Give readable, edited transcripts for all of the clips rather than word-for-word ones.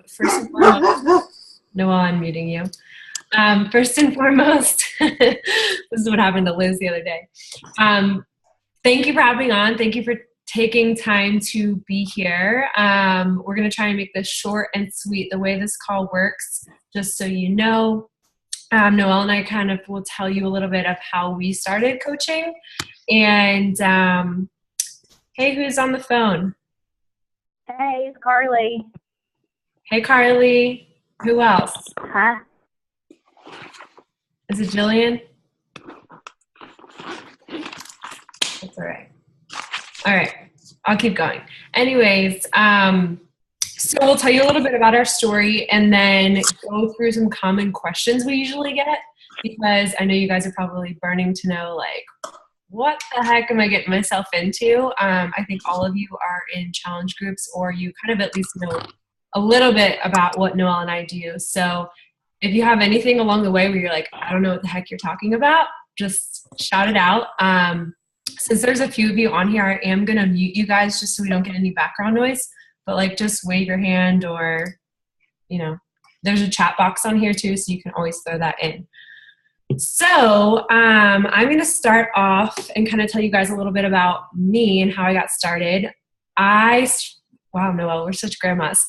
First and foremost, Noelle, I'm muting you. First and foremost, this is what happened to Liz the other day. Thank you for having on. Thank you for taking time to be here. We're going to try and make this short and sweet. The way this call works, just so you know, Noelle and I kind of will tell you a little bit of how we started coaching. And hey, who's on the phone? Hey, it's Carly. Hey, Carly. Who else? Huh? Is it Jillian? That's all right. All right. I'll keep going. Anyways, so we'll tell you a little bit about our story and then go through some common questions we usually get, because I know you guys are probably burning to know, like, what the heck am I getting myself into? I think all of you are in challenge groups, or you kind of at least know a little bit about what Noelle and I do. So if you have anything along the way where you're like, I don't know what the heck you're talking about, just shout it out. Since there's a few of you on here, I am going to mute you guys just so we don't get any background noise. But like, just wave your hand, or, you know, there's a chat box on here too, so you can always throw that in. So I'm going to start off and kind of tell you guys a little bit about me and how I got started. Wow, Noelle, we're such grandmas.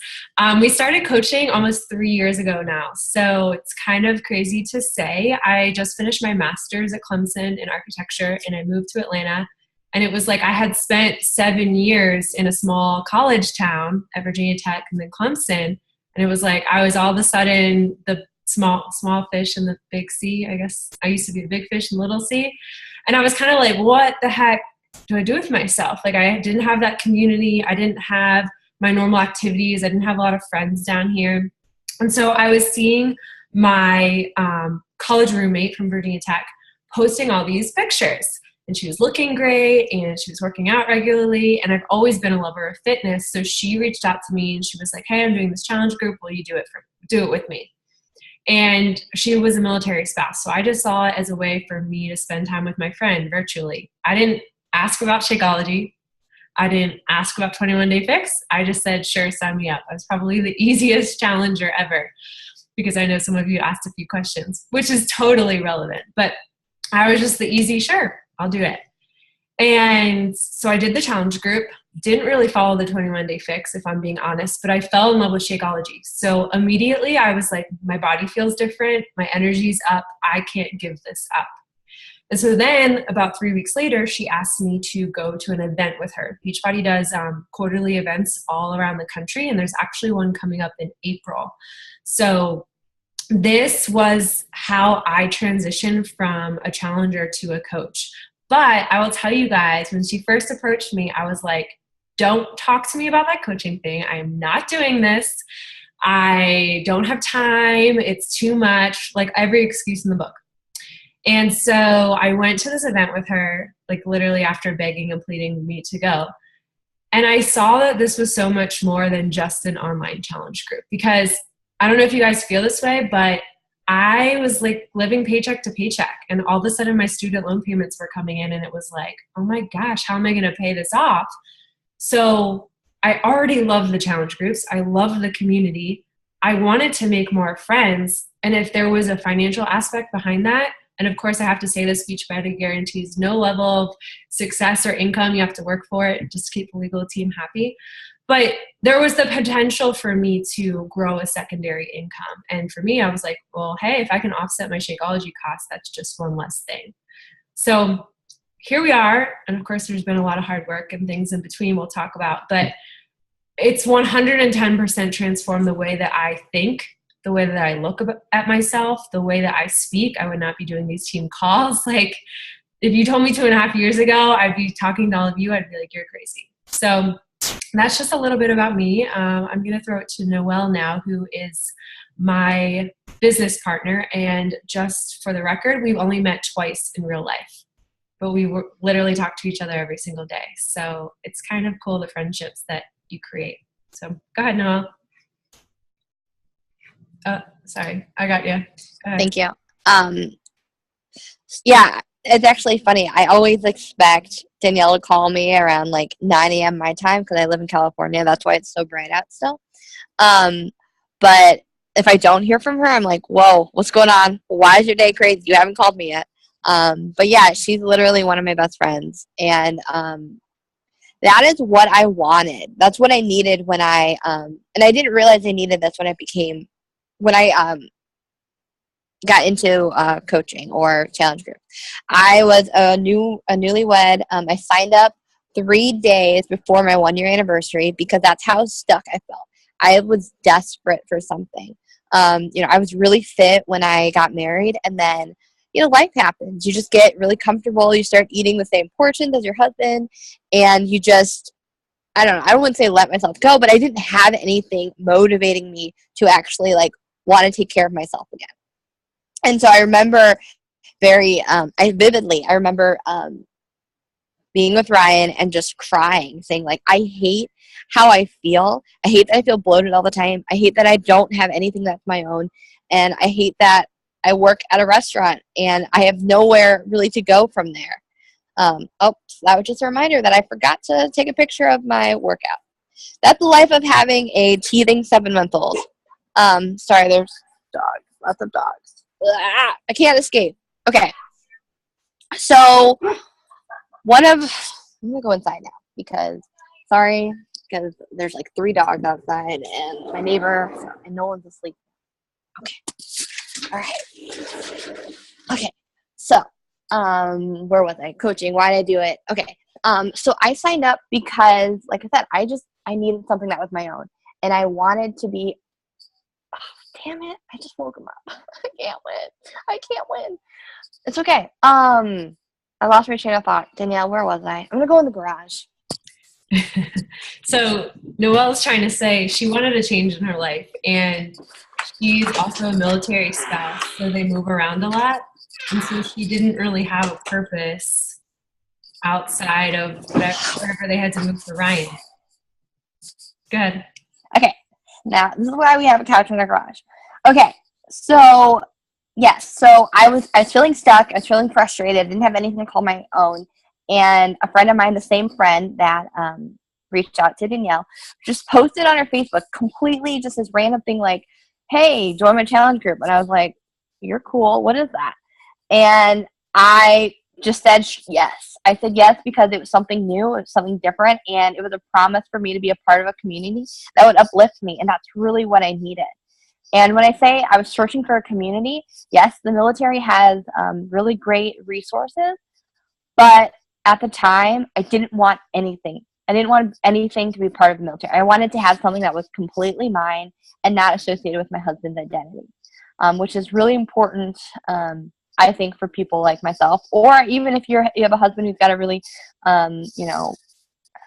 We started coaching almost 3 years ago now, so it's kind of crazy to say. I just finished my master's at Clemson in architecture, and I moved to Atlanta. And it was like I had spent 7 years in a small college town at Virginia Tech and then Clemson. And it was like I was all of a sudden the small fish in the big sea. I guess I used to be the big fish in the little sea. And I was kind of like, what the heck do I do with myself? Like, I didn't have that community. I didn't have my normal activities. I didn't have a lot of friends down here. And so I was seeing my college roommate from Virginia Tech posting all these pictures. And she was looking great, and she was working out regularly. And I've always been a lover of fitness. So she reached out to me and she was like, hey, I'm doing this challenge group. Will you do it with me? And she was a military spouse. So I just saw it as a way for me to spend time with my friend virtually. I didn't ask about Shakeology. I didn't ask about 21 Day Fix. I just said, sure, sign me up. I was probably the easiest challenger ever, because I know some of you asked a few questions, which is totally relevant. But I was just the easy, sure, I'll do it. And so I did the challenge group. Didn't really follow the 21 Day Fix, if I'm being honest, but I fell in love with Shakeology. So immediately I was like, my body feels different. My energy's up. I can't give this up. And so then about 3 weeks later, she asked me to go to an event with her. Beachbody does quarterly events all around the country, and there's actually one coming up in April. So this was how I transitioned from a challenger to a coach. But I will tell you guys, when she first approached me, I was like, don't talk to me about that coaching thing. I am not doing this. I don't have time. It's too much. Like, every excuse in the book. And so I went to this event with her, like literally after begging and pleading me to go. And I saw that this was so much more than just an online challenge group, because I don't know if you guys feel this way, but I was like living paycheck to paycheck, and all of a sudden my student loan payments were coming in, and it was like, oh my gosh, how am I going to pay this off? So I already love the challenge groups. I love the community. I wanted to make more friends. And if there was a financial aspect behind that, and of course I have to say this, Beachbody guarantees no level of success or income. You have to work for it just to keep the legal team happy. But there was the potential for me to grow a secondary income. And for me, I was like, well, hey, if I can offset my Shakeology costs, that's just one less thing. So here we are. And of course, there's been a lot of hard work and things in between we'll talk about. But it's 110% transformed the way that I think, the way that I look at myself, the way that I speak. I would not be doing these team calls. Like, if you told me 2.5 years ago, I'd be talking to all of you, I'd be like, you're crazy. So that's just a little bit about me. I'm going to throw it to Noelle now, who is my business partner. And just for the record, we've only met twice in real life, but we literally talk to each other every single day. So it's kind of cool, the friendships that you create. So go ahead, Noelle. Sorry, I got you. Thank you. Yeah, it's actually funny. I always expect Danielle to call me around like 9 a.m. my time because I live in California. That's why it's so bright out still. But if I don't hear from her, I'm like, whoa, what's going on? Why is your day crazy? You haven't called me yet. But yeah, she's literally one of my best friends. And that is what I wanted. That's what I needed when and I didn't realize I needed this when I got into coaching or challenge group. I was a newlywed. I signed up 3 days before my 1-year anniversary because that's how stuck I felt. I was desperate for something. I was really fit when I got married, and then life happens. You just get really comfortable. You start eating the same portions as your husband, and you just, I don't know, I wouldn't say let myself go, but I didn't have anything motivating me to actually want to take care of myself again. And so I remember I remember being with Ryan and just crying, saying I hate how I feel. I hate that I feel bloated all the time. I hate that I don't have anything that's my own. And I hate that I work at a restaurant and I have nowhere really to go from there. That was just a reminder that I forgot to take a picture of my workout. That's the life of having a teething 7-month-old. Sorry, there's dogs, lots of dogs. I can't escape. Okay. So I'm going to go inside now because there's 3 dogs outside and my neighbor, and no one's asleep. Okay. All right. Okay. So, where was I? Coaching. Why did I do it? Okay. So I signed up because, like I said, I needed something that was my own, and I wanted to be. Oh, damn it! I just woke him up. I can't win. It's okay. I lost my train of thought. Danielle, where was I? I'm gonna go in the garage. So Noelle's trying to say she wanted a change in her life, and she's also a military spouse, so they move around a lot. And so she didn't really have a purpose outside of wherever they had to move for Ryan. Good. Okay. Now, this is why we have a couch in our garage. Okay. So, yes. So I was feeling stuck. I was feeling frustrated. I didn't have anything to call my own. And a friend of mine, the same friend that reached out to Danielle, just posted on her Facebook completely just this random thing hey, join my challenge group. And I was like, you're cool. What is that? And I just said yes. I said yes because it was something new, it was something different, and it was a promise for me to be a part of a community that would uplift me, and that's really what I needed. And when I say I was searching for a community, yes, the military has really great resources, but at the time, I didn't want anything. I didn't want anything to be part of the military. I wanted to have something that was completely mine and not associated with my husband's identity, which is really important, I think, for people like myself, or even if you have a husband who's got a really,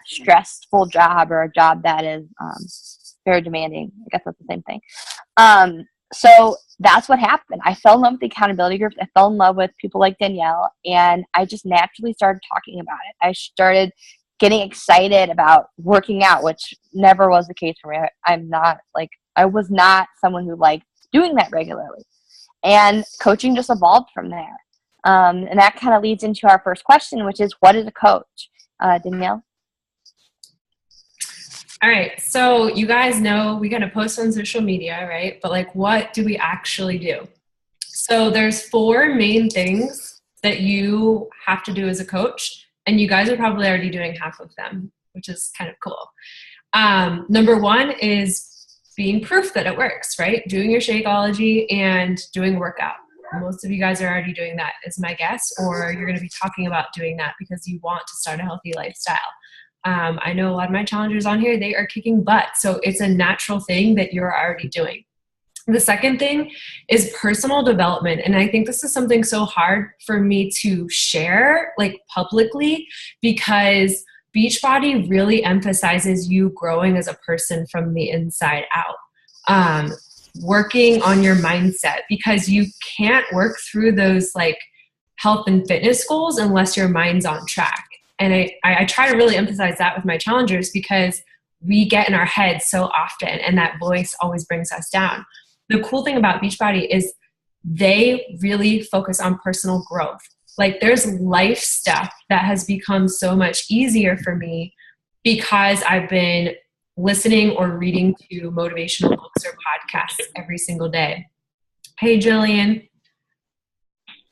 stressful job or a job that is very demanding. I guess that's the same thing. So that's what happened. I fell in love with the accountability groups. I fell in love with people like Danielle, and I just naturally started talking about it. I started getting excited about working out, which never was the case for me. I was not someone who liked doing that regularly. And coaching just evolved from there. And that kind of leads into our first question, which is, what is a coach? Danielle? All right. So you guys know we got to post on social media, right? But what do we actually do? So there's 4 main things that you have to do as a coach. And you guys are probably already doing half of them, which is kind of cool. Number 1 is being proof that it works, right? Doing your Shakeology and doing workout. Most of you guys are already doing that, is my guess, or you're going to be talking about doing that because you want to start a healthy lifestyle. I know a lot of my challengers on here, they are kicking butt. So it's a natural thing that you're already doing. The second thing is personal development. And I think this is something so hard for me to share publicly, because Beachbody really emphasizes you growing as a person from the inside out. Working on your mindset, because you can't work through those health and fitness goals unless your mind's on track. And I try to really emphasize that with my challengers, because we get in our heads so often and that voice always brings us down. The cool thing about Beachbody is they really focus on personal growth. There's life stuff that has become so much easier for me because I've been listening or reading to motivational books or podcasts every single day. Hey, Jillian.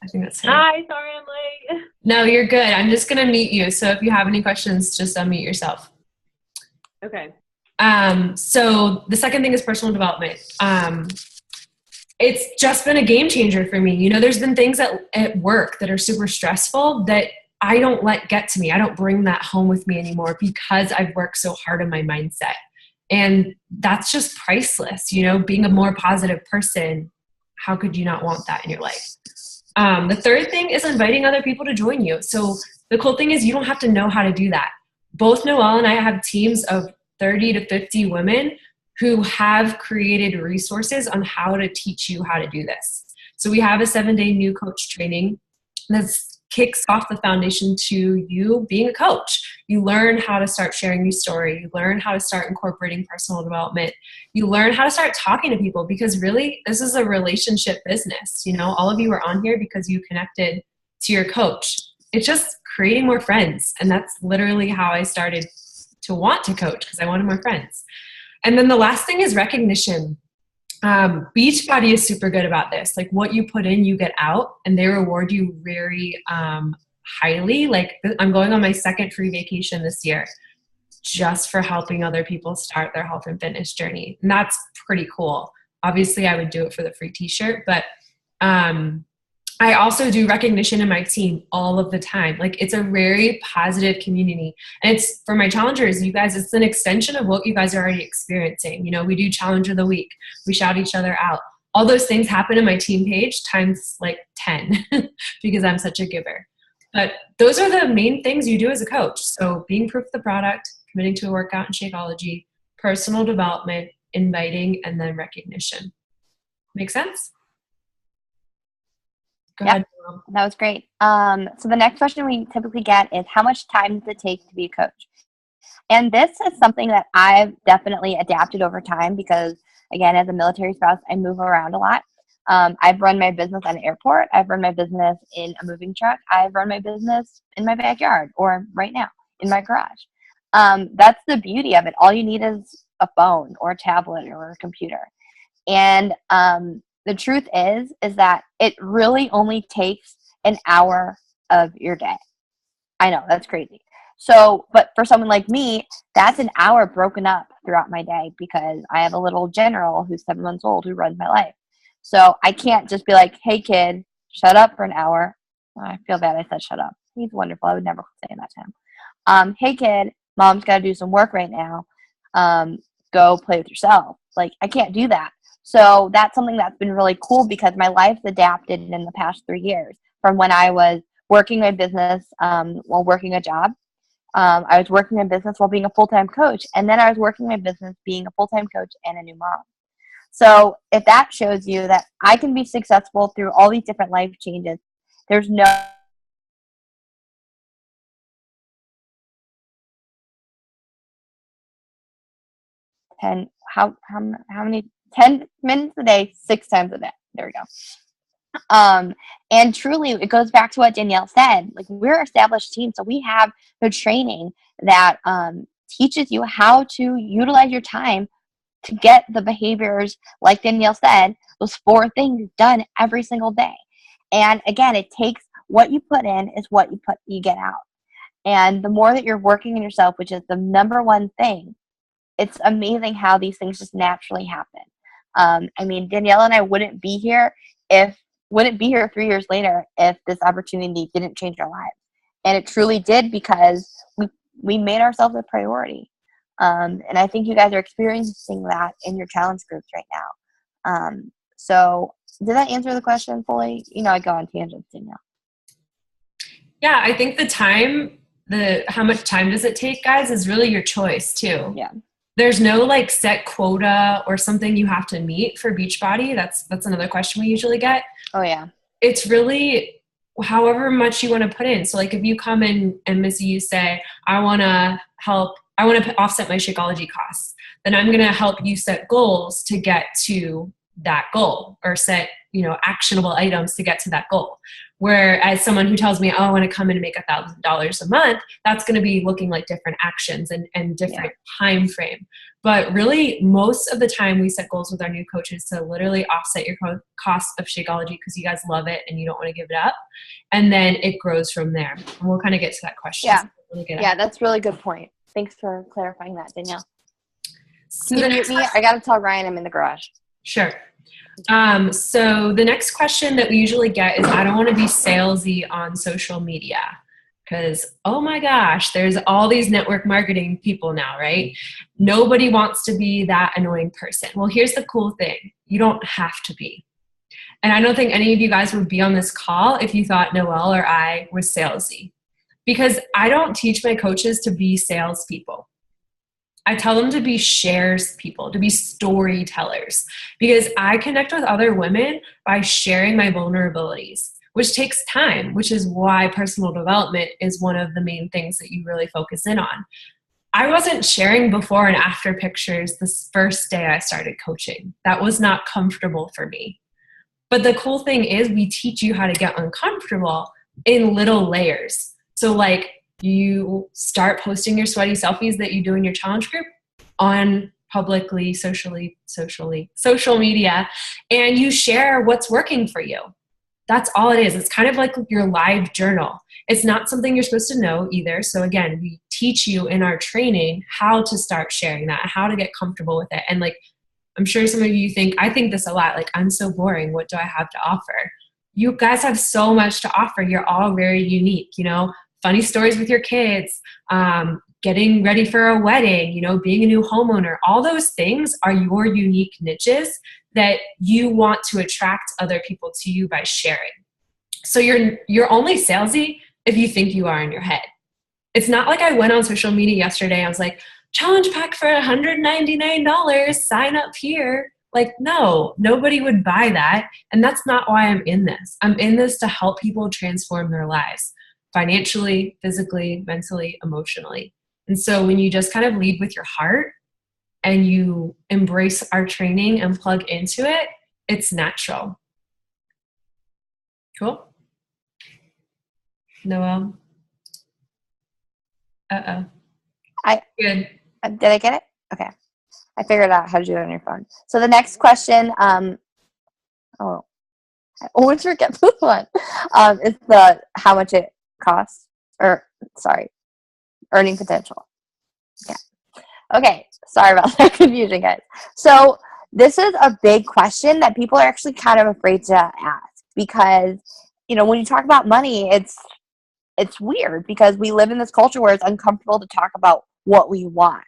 I think that's her. Hi, sorry I'm late. No, you're good. I'm just going to mute you. So if you have any questions, just unmute yourself. Okay. So the second thing is personal development. It's just been a game changer for me. You know, there's been things at work that are super stressful that I don't let get to me. I don't bring that home with me anymore because I've worked so hard on my mindset. And that's just priceless. You know, being a more positive person, how could you not want that in your life? The third thing is inviting other people to join you. So the cool thing is you don't have to know how to do that. Both Noelle and I have teams of 30 to 50 women who have created resources on how to teach you how to do this. So we have a 7-day new coach training that kicks off the foundation to you being a coach. You learn how to start sharing your story. You learn how to start incorporating personal development. You learn how to start talking to people, because really this is a relationship business. You know, all of you are on here because you connected to your coach. It's just creating more friends. And that's literally how I started to want to coach, because I wanted more friends. And then the last thing is recognition. Beachbody is super good about this. Like, what you put in, you get out, and they reward you very highly. Like, I'm going on my second free vacation this year just for helping other people start their health and fitness journey. And that's pretty cool. Obviously, I would do it for the free t-shirt, but I also do recognition in my team all of the time. Like, it's a very positive community. And it's for my challengers, you guys, it's an extension of what you guys are already experiencing. You know, we do challenge of the week. We shout each other out. All those things happen in my team page times like 10 because I'm such a giver. But those are the main things you do as a coach. So being proof of the product, committing to a workout in Shakeology, personal development, inviting, and then recognition. Make sense? Go ahead. That was great. So the next question we typically get is, how much time does it take to be a coach? And this is something that I've definitely adapted over time because, again, as a military spouse, I move around a lot. I've run my business at an airport. I've run my business in a moving truck. I've run my business in my backyard or right now in my garage. That's the beauty of it. All you need is a phone or a tablet or a computer. And the truth is that it really only takes an hour of your day. I know, that's crazy. So, but for someone like me, that's an hour broken up throughout my day because I have a little general who's 7 months old who runs my life. So I can't just be like, hey kid, shut up for an hour. I feel bad I said shut up. He's wonderful. I would never say that to him. Hey kid, mom's got to do some work right now. Go play with yourself. Like, I can't do that. So that's something that's been really cool because my life's adapted in the past 3 years from when I was working my business while working a job. I was working my business while being a full-time coach. And then I was working my business being a full-time coach and a new mom. So if that shows you that I can be successful through all these different life changes, there's no how many 10 minutes a day, 6 times a day. There we go. And truly, it goes back to what Danielle said. Like, we're an established team, so we have the training that teaches you how to utilize your time to get the behaviors, like Danielle said, those 4 things done every single day. And again, it takes what you put in is what you get out. And the more that you're working on yourself, which is the number one thing, it's amazing how these things just naturally happen. I mean, Danielle and I wouldn't be here 3 years later if this opportunity didn't change our lives. And it truly did because we made ourselves a priority. And I think you guys are experiencing that in your challenge groups right now. So did that answer the question fully? You know, I go on tangents, Danielle. Yeah, I think how much time does it take, guys, is really your choice too. Yeah. There's no like set quota or something you have to meet for Beachbody. That's another question we usually get. Oh yeah. It's really however much you want to put in. So like if you come in and Missy, you say, I want to offset my Shakeology costs, then I'm going to help you set goals to get to that goal or set, actionable items to get to that goal. Whereas someone who tells me, oh, I want to come in and make $1,000 a month, that's going to be looking like different actions and different time frame. But really, most of the time we set goals with our new coaches to literally offset your cost of Shakeology because you guys love it and you don't want to give it up. And then it grows from there. And we'll kind of get to that question. Yeah. Yeah, that's a really good point. Thanks for clarifying that, Danielle. So Can you mute me? I got to tell Ryan I'm in the garage. Sure. So the next question that we usually get is, I don't want to be salesy on social media because, oh my gosh, there's all these network marketing people now, right? Nobody wants to be that annoying person. Well, here's the cool thing. You don't have to be. And I don't think any of you guys would be on this call if you thought Noelle or I was salesy, because I don't teach my coaches to be salespeople. I tell them to be shares people, to be storytellers, because I connect with other women by sharing my vulnerabilities, which takes time, which is why personal development is one of the main things that you really focus in on. I wasn't sharing before and after pictures this first day I started coaching. That was not comfortable for me. But the cool thing is we teach you how to get uncomfortable in little layers. So like, you start posting your sweaty selfies that you do in your challenge group on publicly, social media, and you share what's working for you. That's all it is. It's kind of like your live journal. It's not something you're supposed to know either. So again, we teach you in our training how to start sharing that, how to get comfortable with it. And like, I'm sure some of you think, I think this a lot, like, I'm so boring. What do I have to offer? You guys have so much to offer. You're all very unique, you know, funny stories with your kids, getting ready for a wedding, you know, being a new homeowner. All those things are your unique niches that you want to attract other people to you by sharing. So you're only salesy if you think you are in your head. It's not like I went on social media yesterday. I was like, challenge pack for $199, sign up here. Like, no, nobody would buy that. And that's not why I'm in this. I'm in this to help people transform their lives financially, physically, mentally, emotionally. And so when you just kind of lead with your heart and you embrace our training and plug into it, it's natural. Cool. Noelle? Uh-oh. Good. Did I get it? Okay. I figured out how to do it on your phone. So the next question, I always forget this one, is how much it costs, earning potential. Yeah. Okay. Sorry about that confusion, guys. So this is a big question that people are actually kind of afraid to ask because, you know, when you talk about money, it's weird because we live in this culture where it's uncomfortable to talk about what we want.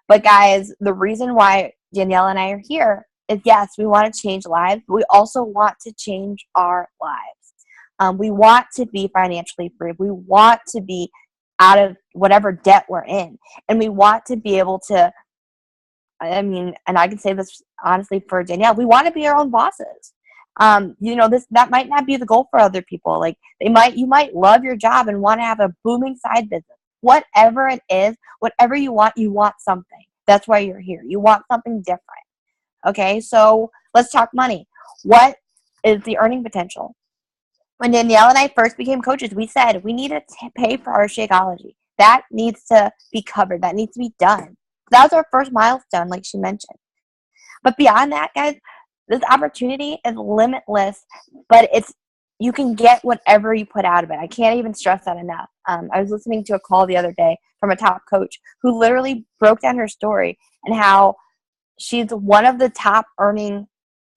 But guys, the reason why Danielle and I are here is, yes, we want to change lives, but we also want to change our lives. We want to be financially free. We want to be out of whatever debt we're in. And we want to be able to, I mean, and I can say this honestly for Danielle, we want to be our own bosses. You know, that might not be the goal for other people. Like you might love your job and want to have a booming side business. Whatever it is, whatever you want something. That's why you're here. You want something different. Okay, so let's talk money. What is the earning potential? When Danielle and I first became coaches, we said we need to pay for our Shakeology. That needs to be covered. That needs to be done. That was our first milestone, like she mentioned. But beyond that, guys, this opportunity is limitless, but you can get whatever you put out of it. I can't even stress that enough. I was listening to a call the other day from a top coach who literally broke down her story and how she's one of the top earning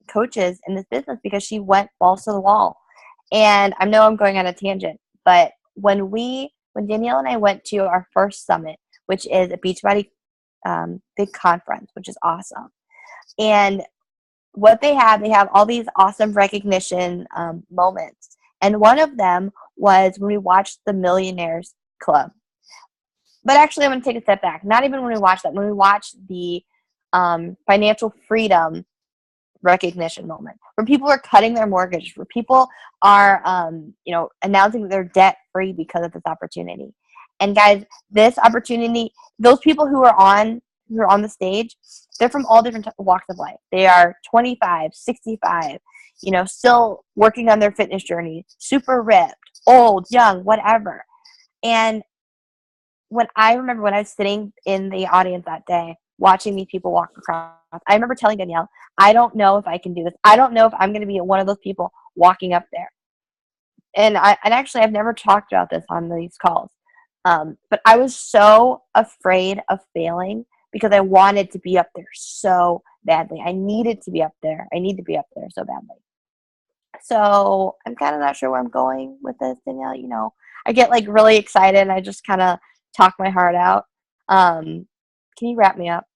coaches in this business because she went balls to the wall. And I know I'm going on a tangent, but when Danielle and I went to our first summit, which is a Beachbody big conference, which is awesome. And what they have all these awesome recognition moments. And one of them was when we watched the Millionaires Club. But actually, I'm going to take a step back. Not even when we watched that. When we watched the financial freedom recognition moment, where people are cutting their mortgage, where people are, announcing that they're debt free because of this opportunity. And guys, this opportunity, those people who are on the stage, they're from all different walks of life. They are 25, 65, still working on their fitness journey, super ripped, old, young, whatever. And when I was sitting in the audience that day, watching these people walk across, I remember telling Danielle, I don't know if I can do this. I don't know if I'm going to be one of those people walking up there. And actually, I've never talked about this on these calls. But I was so afraid of failing because I wanted to be up there so badly. I needed to be up there. I need to be up there so badly. So I'm kind of not sure where I'm going with this, Danielle. I get like really excited and I just kind of talk my heart out. Can you wrap me up?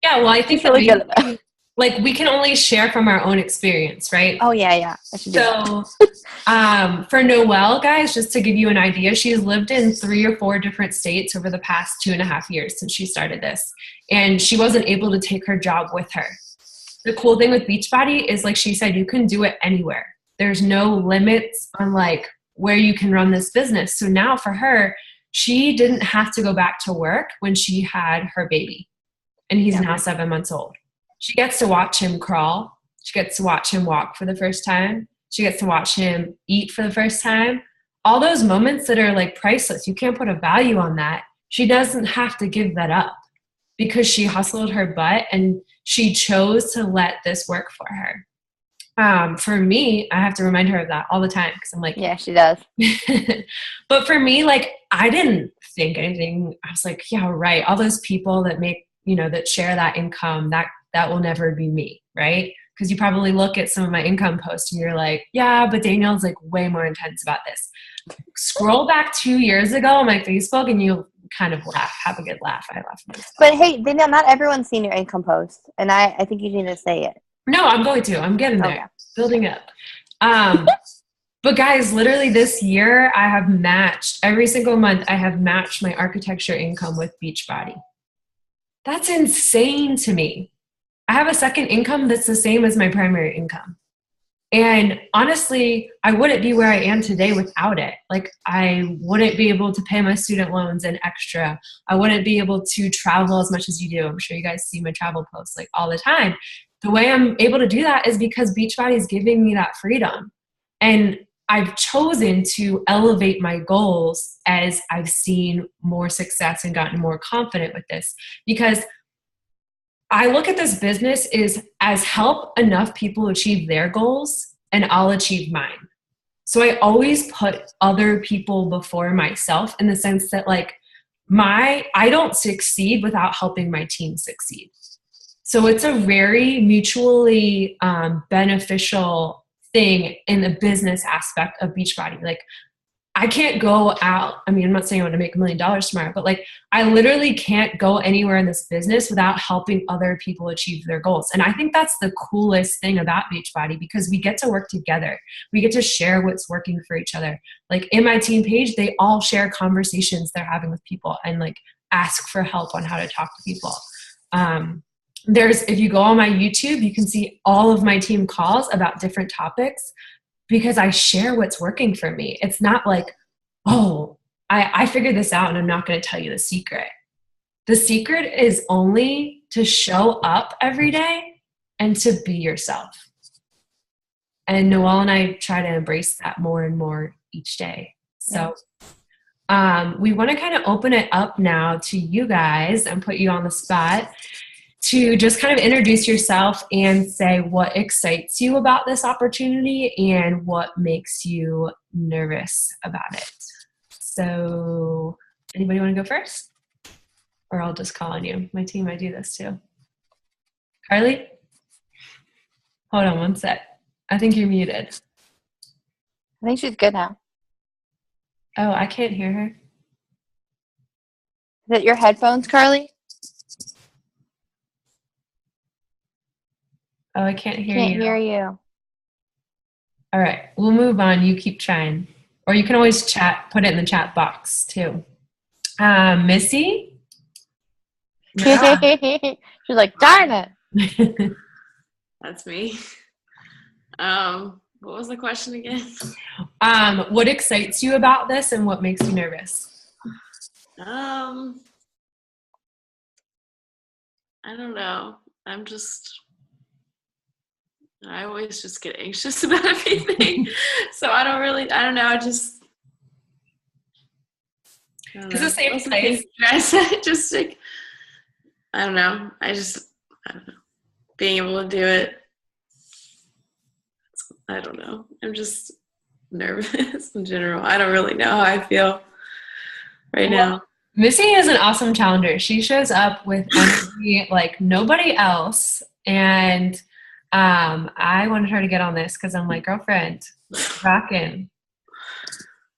Yeah, well, I think that really good at that. Like we can only share from our own experience, right? Oh yeah. I should do that. For Noelle, guys, just to give you an idea, she's lived in 3 or 4 different states over the past 2.5 years since she started this, and she wasn't able to take her job with her. The cool thing with Beachbody is, like she said, you can do it anywhere. There's no limits on like where you can run this business. So now for her, she didn't have to go back to work when she had her baby, and he's now 7 months old. She gets to watch him crawl. She gets to watch him walk for the first time. She gets to watch him eat for the first time. All those moments that are like priceless. You can't put a value on that. She doesn't have to give that up because she hustled her butt and she chose to let this work for her. For me, I have to remind her of that all the time because I'm like, yeah, she does. But for me, like, I didn't think anything. I was like, yeah, right. All those people that make, that share that income, that will never be me, right? Because you probably look at some of my income posts and you're like, yeah, but Danielle's like way more intense about this. Scroll back 2 years ago on my Facebook and you'll kind of laugh, have a good laugh. I laugh at myself. But hey, Danielle, not everyone's seen your income post, and I think you need to say it. No, I'm going to. I'm getting there. Okay. Building up. But guys, literally this year I have matched, every single month I have matched my architecture income with Beachbody. That's insane to me. I have a second income that's the same as my primary income. And honestly, I wouldn't be where I am today without it. Like, I wouldn't be able to pay my student loans and extra. I wouldn't be able to travel as much as you do. I'm sure you guys see my travel posts like all the time. The way I'm able to do that is because Beachbody is giving me that freedom. And I've chosen to elevate my goals as I've seen more success and gotten more confident with this, because I look at this business as help enough people achieve their goals and I'll achieve mine. So I always put other people before myself in the sense that like I don't succeed without helping my team succeed. So it's a very mutually beneficial thing in the business aspect of Beachbody. Like, I can't go out. I mean, I'm not saying I'm going to make $1 million tomorrow, but like, I literally can't go anywhere in this business without helping other people achieve their goals. And I think that's the coolest thing about Beachbody, because we get to work together. We get to share what's working for each other. Like, in my team page, they all share conversations they're having with people and like ask for help on how to talk to people. If you go on my YouTube, you can see all of my team calls about different topics, because I share what's working for me. It's not like, oh, I figured this out and I'm not going to tell you the secret. The secret is only to show up every day and to be yourself. And Noelle and I try to embrace that more and more each day. So we want to kind of open it up now to you guys and put you on the spot to just kind of introduce yourself and say what excites you about this opportunity and what makes you nervous about it. So, anybody want to go first? Or I'll just call on you. My team, I do this too. Carly? Hold on one sec. I think you're muted. I think she's good now. Oh, I can't hear her. Is it your headphones, Carly? Oh, I can't hear you. Can't hear you. All right, we'll move on. You keep trying. Or you can always put it in the chat box too. Missy? Yeah. She's like, darn it. That's me. What was the question again? What excites you about this and what makes you nervous? I don't know. I always just get anxious about everything. So I don't know. It's the same What's the place. thing you guys said? Just like, I don't know. I don't know. Being able to do it, I don't know. I'm just nervous in general. I don't really know how I feel right now. Missy is an awesome challenger. She shows up with energy like nobody else. And I wanted her to get on this because I'm like, girlfriend, rockin'.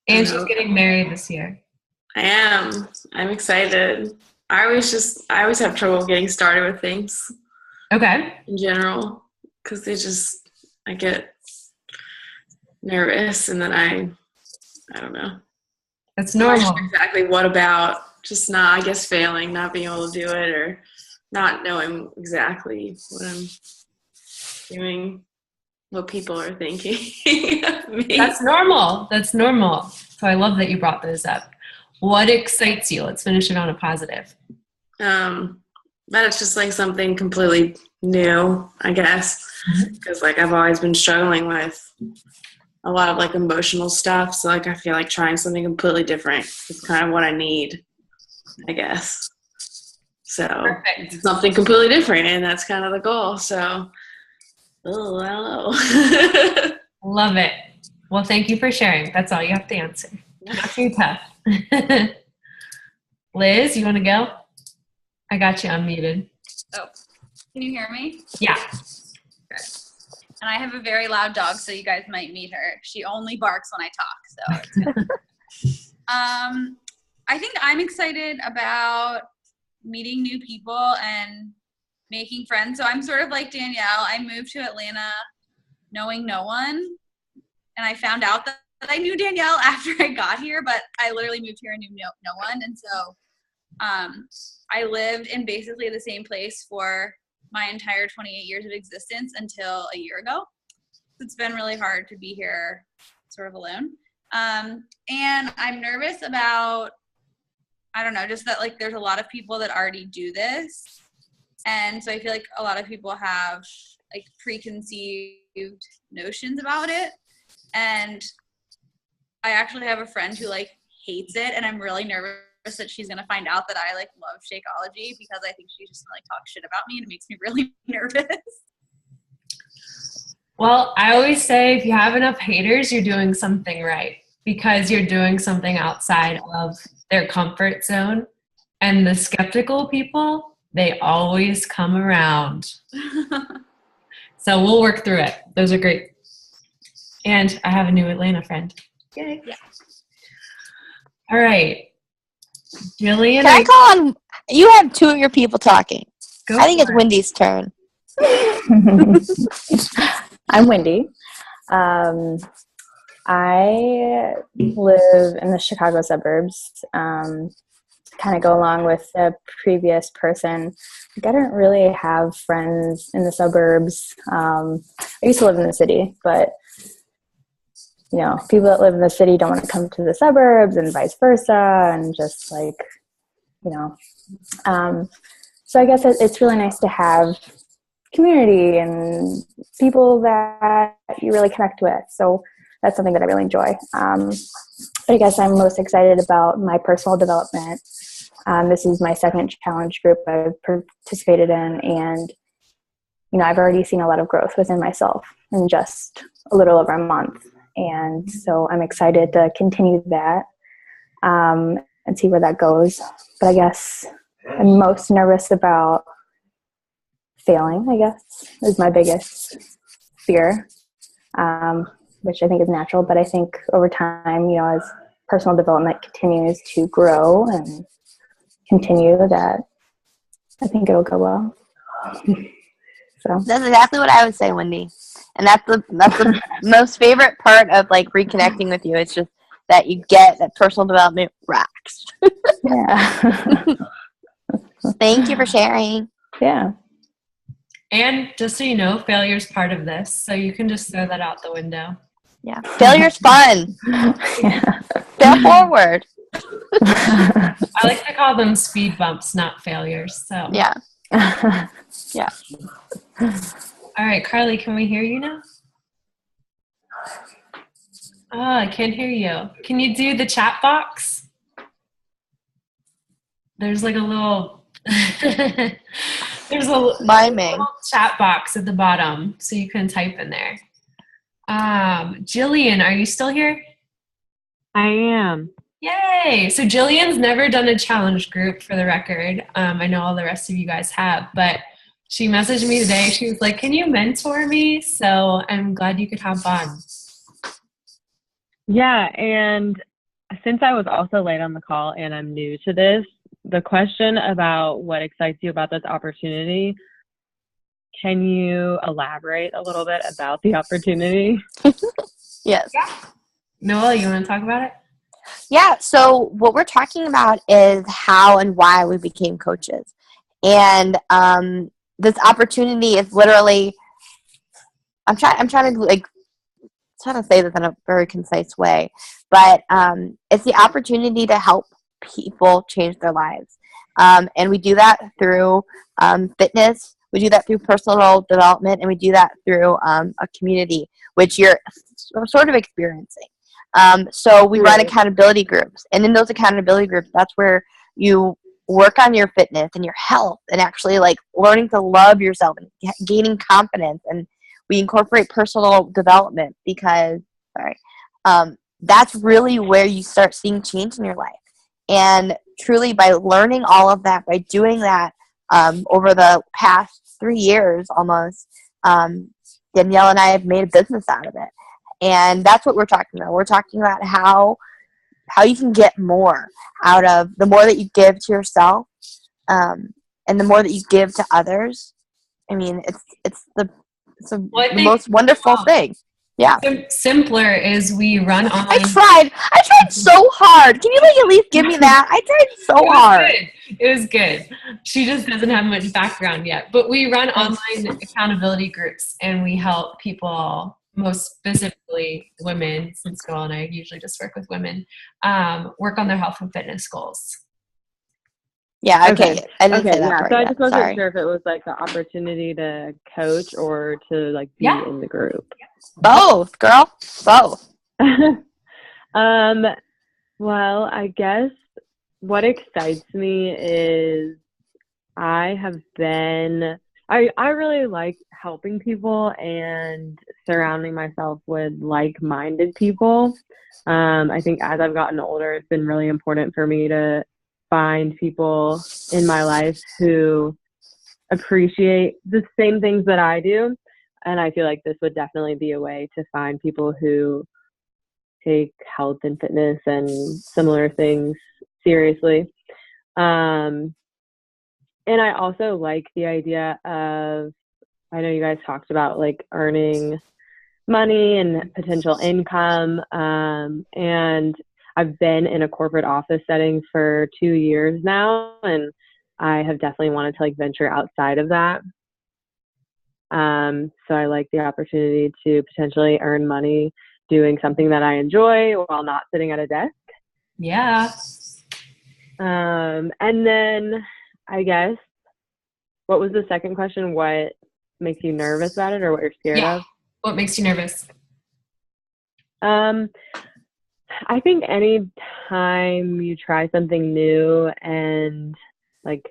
And she's getting married this year. I am. I'm excited. I always have trouble getting started with things. Okay. In general, because I get nervous, and then I don't know. That's normal. Not sure exactly what about, just not, I guess, failing, not being able to do it, or not knowing exactly what I'm doing, what people are thinking of me. That's normal. So I love that you brought those up. What excites you? Let's finish it on a positive. That it's just like something completely new, I guess, because like I've always been struggling with a lot of like emotional stuff, so like I feel like trying something completely different is kind of what I need, I guess. So Perfect. Something completely different, and that's kind of the goal. So I don't know. Love it. Well, thank you for sharing. That's all you have to answer. Not too tough. Liz, you want to go? I got you unmuted. Oh, can you hear me? Yeah. Good. And I have a very loud dog, so you guys might meet her. She only barks when I talk. So, I think I'm excited about meeting new people and making friends. So I'm sort of like Danielle. I moved to Atlanta knowing no one, and I found out that I knew Danielle after I got here, but I literally moved here and knew no one. And so I lived in basically the same place for my entire 28 years of existence until a year ago. It's been really hard to be here sort of alone. And I'm nervous about, I don't know, just that like there's a lot of people that already do this. And so I feel like a lot of people have like preconceived notions about it. And I actually have a friend who like hates it, and I'm really nervous that she's gonna find out that I like love Shakeology, because I think she's just gonna like talk shit about me, and it makes me really nervous. Well, I always say if you have enough haters, you're doing something right, because you're doing something outside of their comfort zone. And the skeptical people, they always come around. So we'll work through it. Those are great. And I have a new Atlanta friend. Yay. Yeah. All right. Jillian. Can I call on? You have two of your people talking. Go I think it's for it. Wendy's turn. I'm Wendy. I live in the Chicago suburbs. Kind of go along with the previous person. I don't really have friends in the suburbs. I used to live in the city, but you know, people that live in the city don't want to come to the suburbs, and vice versa, and just like, you know. So I guess it's really nice to have community and people that you really connect with. So that's something that I really enjoy. But I guess I'm most excited about my personal development. This is my second challenge group I've participated in, and you know, I've already seen a lot of growth within myself in just a little over a month. And so I'm excited to continue that and see where that goes. But I guess I'm most nervous about failing, I guess, is my biggest fear, which I think is natural. But I think over time, you know, as personal development continues to grow and continue, that I think it'll go well. So That's exactly what I would say, Wendy. And that's the most favorite part of like reconnecting with you. It's just that you get that personal development rocks. yeah. Thank you for sharing. Yeah. And just so you know, failure is part of this, so you can just throw that out the window. Yeah, failure's fun. Yeah. Fail forward. I like to call them speed bumps, not failures. So Yeah. Yeah. All right, Carly, can we hear you now? Oh, I can't hear you. Can you do the chat box? There's like a little, there's a Miming. little chat box at the bottom, so you can type in there. Jillian, are you still here? I am. Yay! So Jillian's never done a challenge group, for the record. I know all the rest of you guys have, but she messaged me today. She was like, can you mentor me? So I'm glad you could hop on. Yeah, and since I was also late on the call and I'm new to this, the question about what excites you about this opportunity, can you elaborate a little bit about the opportunity? Yes. Noah, you want to talk about it? Yeah, so what we're talking about is how and why we became coaches. And this opportunity is literally, I'm trying to say this in a very concise way, but it's the opportunity to help people change their lives. And we do that through fitness, we do that through personal development, and we do that through a community, which you're sort of experiencing. So we run accountability groups, and in those accountability groups, that's where you work on your fitness and your health and actually like learning to love yourself and gaining confidence. And we incorporate personal development because, that's really where you start seeing change in your life. And truly by learning all of that, by doing that over the past 3 years almost, Danielle and I have made a business out of it. And that's what we're talking about. We're talking about how you can get more out of the more that you give to yourself, and the more that you give to others. I mean, it's the most wonderful thing. Yeah. Simpler is we run online. I tried so hard. Can you like at least give me that? I tried so hard. It was good. She just doesn't have much background yet. But we run online accountability groups, and we help people, most specifically women, since Noel and I usually just work with women, work on their health and fitness goals. Yeah, okay. I didn't say that part so I yet. just wasn't Sorry. sure if it was like the opportunity to coach or to like be in the group. Both, girl. Both. Well, I guess what excites me is I really like helping people and surrounding myself with like-minded people. I think as I've gotten older, it's been really important for me to find people in my life who appreciate the same things that I do. And I feel like this would definitely be a way to find people who take health and fitness and similar things seriously. And I also like the idea of, I know you guys talked about like earning money and potential income. And I've been in a corporate office setting for 2 years now, and I have definitely wanted to like venture outside of that. So I like the opportunity to potentially earn money doing something that I enjoy while not sitting at a desk. Yeah. And then I guess, what was the second question? What makes you nervous about it, or what you're scared of? What makes you nervous? I think any time you try something new and like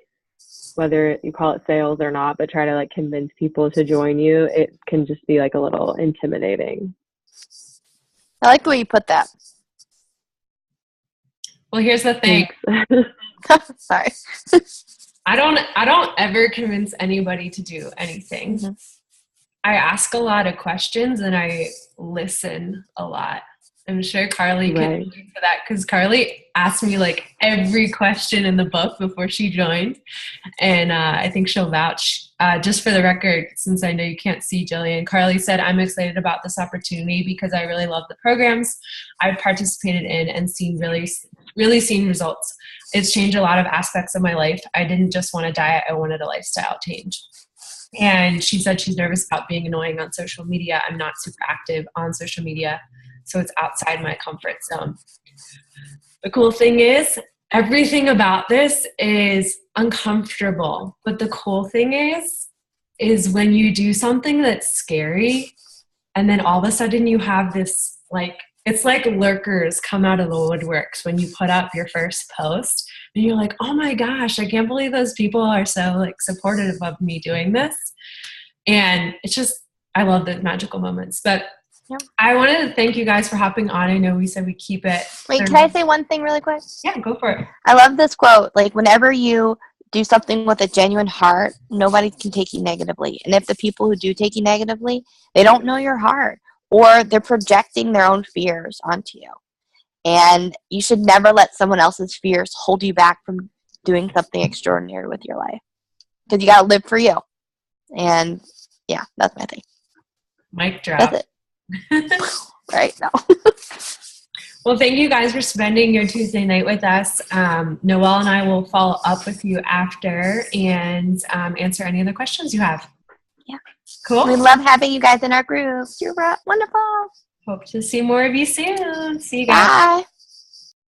whether you call it sales or not, but try to like convince people to join you, it can just be like a little intimidating. I like the way you put that. Well, here's the thing. Sorry. I don't ever convince anybody to do anything. Mm-hmm. I ask a lot of questions and I listen a lot. I'm sure Carly can speak to that, because Carly asked me like every question in the book before she joined, and I think she'll vouch. Just for the record, since I know you can't see Jillian, Carly said, "I'm excited about this opportunity because I really love the programs I've participated in and really seen results. It's changed a lot of aspects of my life. I didn't just want a diet; I wanted a lifestyle change." And she said she's nervous about being annoying on social media. I'm not super active on social media, so it's outside my comfort zone. The cool thing is, everything about this is uncomfortable. But the cool thing is, is when you do something that's scary and then all of a sudden you have this, like, it's like lurkers come out of the woodworks when you put up your first post and you're like, oh my gosh, I can't believe those people are so like supportive of me doing this. And it's just, I love those magical moments. But Yep. I wanted to thank you guys for hopping on. I know we said we keep it. Wait, can I say one thing really quick? Yeah, go for it. I love this quote. Like, whenever you do something with a genuine heart, nobody can take you negatively. And if the people who do take you negatively, they don't know your heart, or they're projecting their own fears onto you. And you should never let someone else's fears hold you back from doing something extraordinary with your life. Because you got to live for you. And yeah, that's my thing. Mic drop. That's it. Right now. Well, thank you guys for spending your Tuesday night with us. Noelle and I will follow up with you after and answer any of the questions you have. Yeah. Cool. We love having you guys in our group. You're wonderful. Hope to see more of you soon. See you guys. Bye.